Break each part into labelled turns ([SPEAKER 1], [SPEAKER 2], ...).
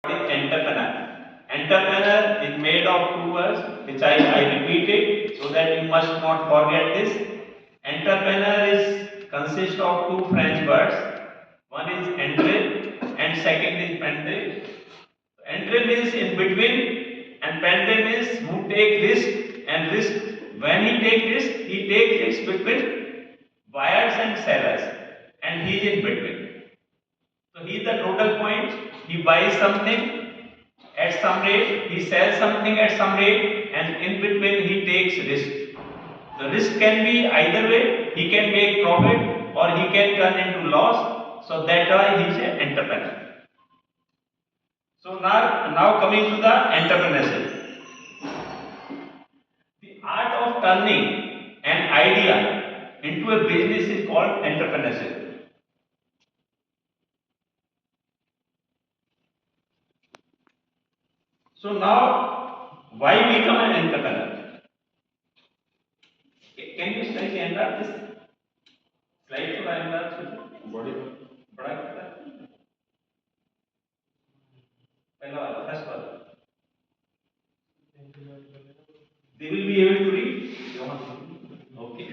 [SPEAKER 1] What is entrepreneur? Entrepreneur is made of two words, which I repeat it so that you must not forget this. Entrepreneur is consists of two French words. One is entre and second is pendre. Entre means in between and pendre means who take risk and risk. When he take risk, he take risk between buyers and sellers, and he is in between. So he is the total point. He buys something at some rate, he sells something at some rate, and in between he takes risk. The risk can be either way. He can make profit or he can turn into loss. So that's why he is an entrepreneur. So now coming to the entrepreneurship. The art of turning an idea into a business is called entrepreneurship. So now, why become an entrepreneur? Can you slightly enlarge this slide? थोड़ा enlarge कीजिए. बड़ी बड़ा कितना? पहला वाला, first वाला. They will be able to read. Okay.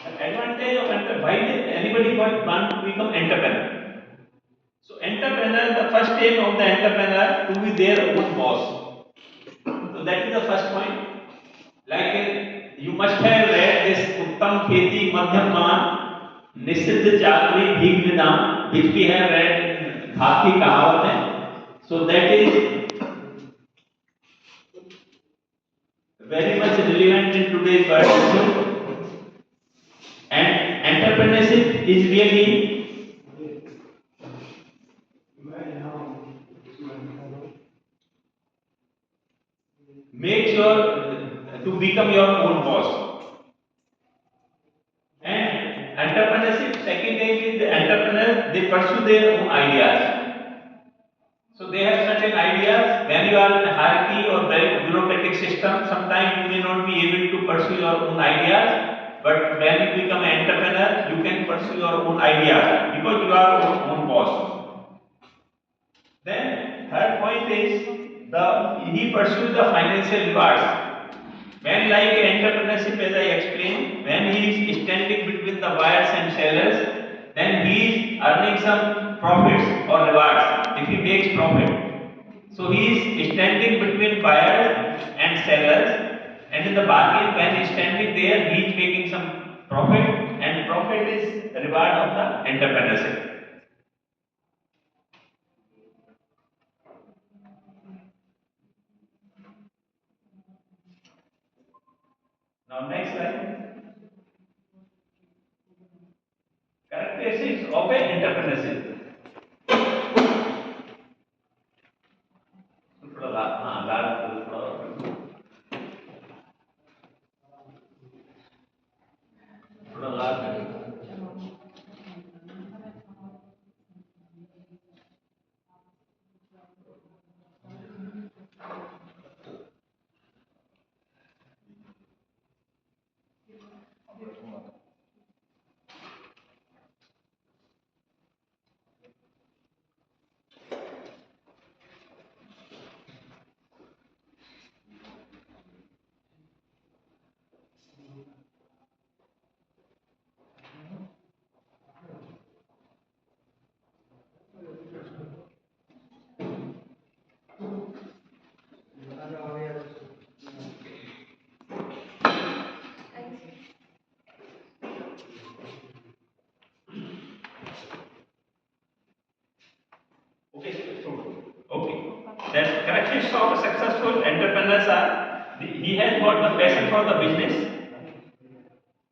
[SPEAKER 1] The advantage of entrepreneur. Why did anybody want to become entrepreneur? So entrepreneur, the first aim of the entrepreneur to be their own boss. So that is the first point. Like you must have read this Uttam Kheti Madhyam Man Nisidh Chakri Bhig Nidam, which we have read in Bhakti Kahavat. So that is very much relevant in today's world. And entrepreneurship is really make sure to become your own boss. And entrepreneurship, second thing is the entrepreneurs, they pursue their own ideas. So they have certain ideas. When you are in a hierarchy or very bureaucratic system, sometimes you may not be able to pursue your own ideas. But when you become an entrepreneur, you can pursue your own ideas because you are your own boss. Then third point is he pursues the financial rewards. When like entrepreneurship, as I explained, when he is standing between the buyers and sellers, then he is earning some profits or rewards if he makes profit. So he is standing between buyers and sellers, and in the bargain, when he is standing there, he is making some profit, and profit is the reward of the entrepreneurship. Now next slide. Characteristics of an entrepreneurship. थोड़ा लाल थोड़ा लाल Okay. Then characteristics of a successful entrepreneurs are he has got the passion for the business.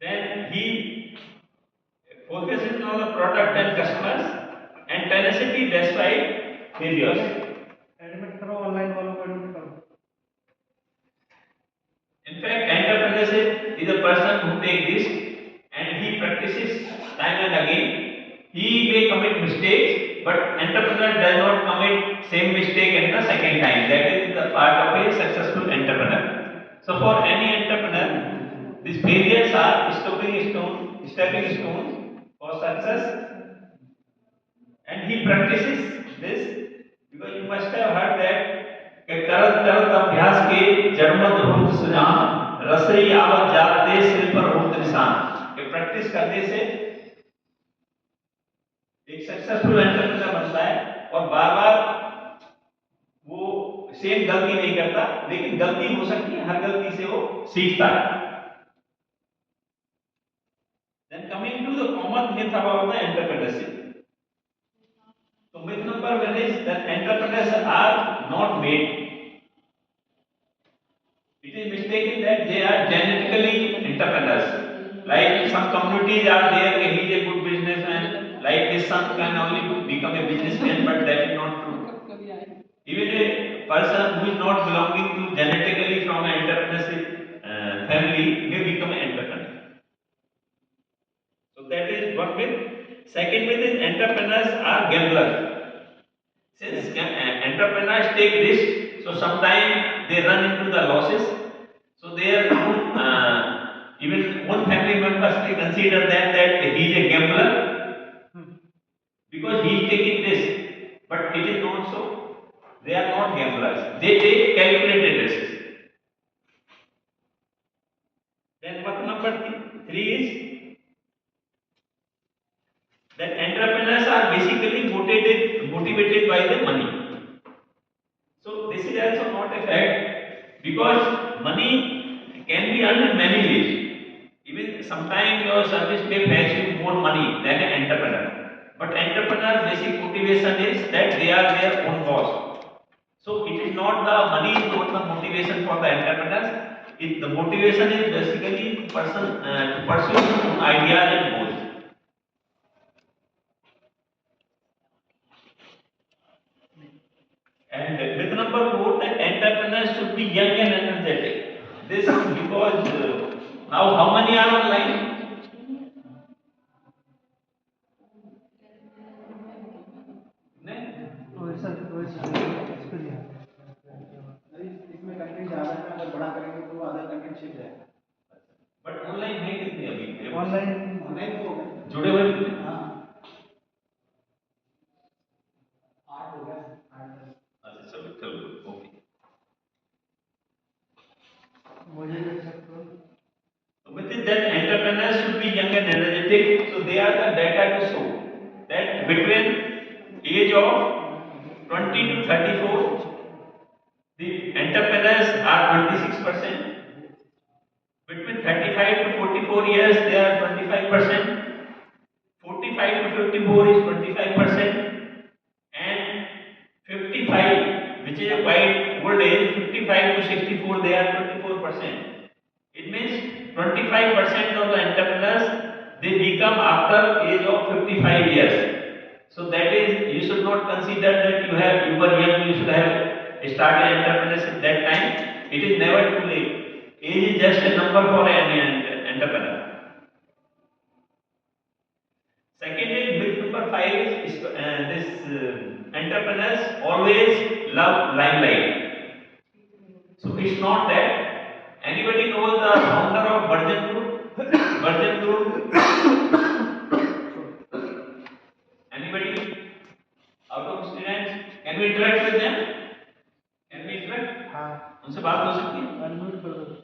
[SPEAKER 1] Then he focuses on the product and customers and tenacity despite failures.
[SPEAKER 2] Admit करो online वालों को admit करो.
[SPEAKER 1] In fact, entrepreneurship is a person who takes risk and he practices time and again. He may commit mistakes, but entrepreneur does not commit same mistake at the second time. That is the part of a successful entrepreneur. So for any entrepreneur, these failures are stepping stepping stones for success, and he practices this because you must have heard that कि करत करत अभ्यास के जड़मत होत सुजान रसई आवत जाते सिर पर होत निशान कि प्रैक्टिस करने से एक सक्सेसफुल एंटरप्रेन्योर बनता है और बार बार वो सेम गलती नहीं करता, लेकिन गलती हो सकती है, हर गलती से वो सीखता है. Then coming to the common myth about the entrepreneurship. So myth number one is that entrepreneurs are not made. It is mistaken that they are genetically entrepreneurs. Like some communities are there, he is a good businessman, like his son can only become a businessman, but that is not true. Even a person who is not belonging to genetically from an entrepreneurship family may become an entrepreneur. So that is one myth. Second myth is entrepreneurs are gamblers. Since entrepreneurs take risks, so sometimes they run into the losses. So their own, even one family members may consider them that he is a gambler because he is taking risks. But it is not so. They are not gamblers. They take calculated risks. Then myth number three is that entrepreneurs are basically motivated by the money. So this is also not a fact because money can be earned in many ways. Even sometimes your service may fetch you more money than an entrepreneur. But entrepreneur basic motivation is that they are their own boss. So it is not the money is not the motivation for the entrepreneurs. The motivation is basically to pursue his own ideas and goals. And myth number four that entrepreneurs should be young and energetic. This is because now how many are online?
[SPEAKER 2] इसको दिया इसमें content ज़्यादा है, अगर बड़ा करेंगे तो आधा कंटेंट छिप जाएगा.
[SPEAKER 1] बट ऑनलाइन है कितने अभी?
[SPEAKER 2] ऑनलाइन तो
[SPEAKER 1] जुड़े हुए कितने?
[SPEAKER 2] हाँ 8 हो गया 8.
[SPEAKER 1] अच्छा चलो चलो ओके.
[SPEAKER 2] मुझे भी एक्सेप्ट करो.
[SPEAKER 1] With it, that entrepreneurs should be young and energetic, so they are the data to show that between age of 20 to 34, the entrepreneurs are 26%. Between 35 to 44 years, they are 25%. 45 to 54 is 25%. And 55, which is a quite old age, 55 to 64, they are 24%. It means 25% of the entrepreneurs they become after age of 55 years. So that is, you should not consider that you were young, you should have started entrepreneurship that time. It is never too late. Age is just a number for any entrepreneur. Second is myth number five is entrepreneurs always love limelight. So it's not that. Anybody knows the founder of Virgin Group? Virgin Group. Anybody out of students? Can we interact with them? Can we interact?
[SPEAKER 2] हाँ.
[SPEAKER 1] उनसे बात हो सकती है?
[SPEAKER 2] Unmute कर दो.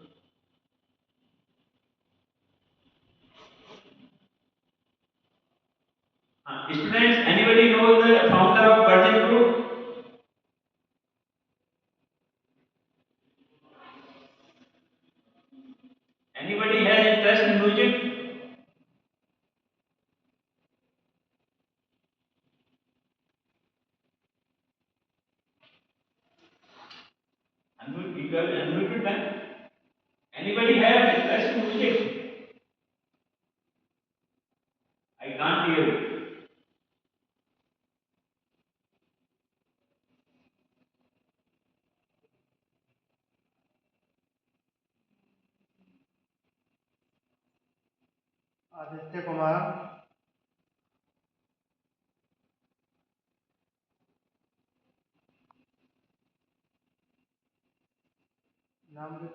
[SPEAKER 1] Students, anybody knows the founder of Virgin Group? Anybody has interest in music? Unmuted them. Anybody have interest in music? I can't hear you.
[SPEAKER 2] Aditya Kumar. नाम भी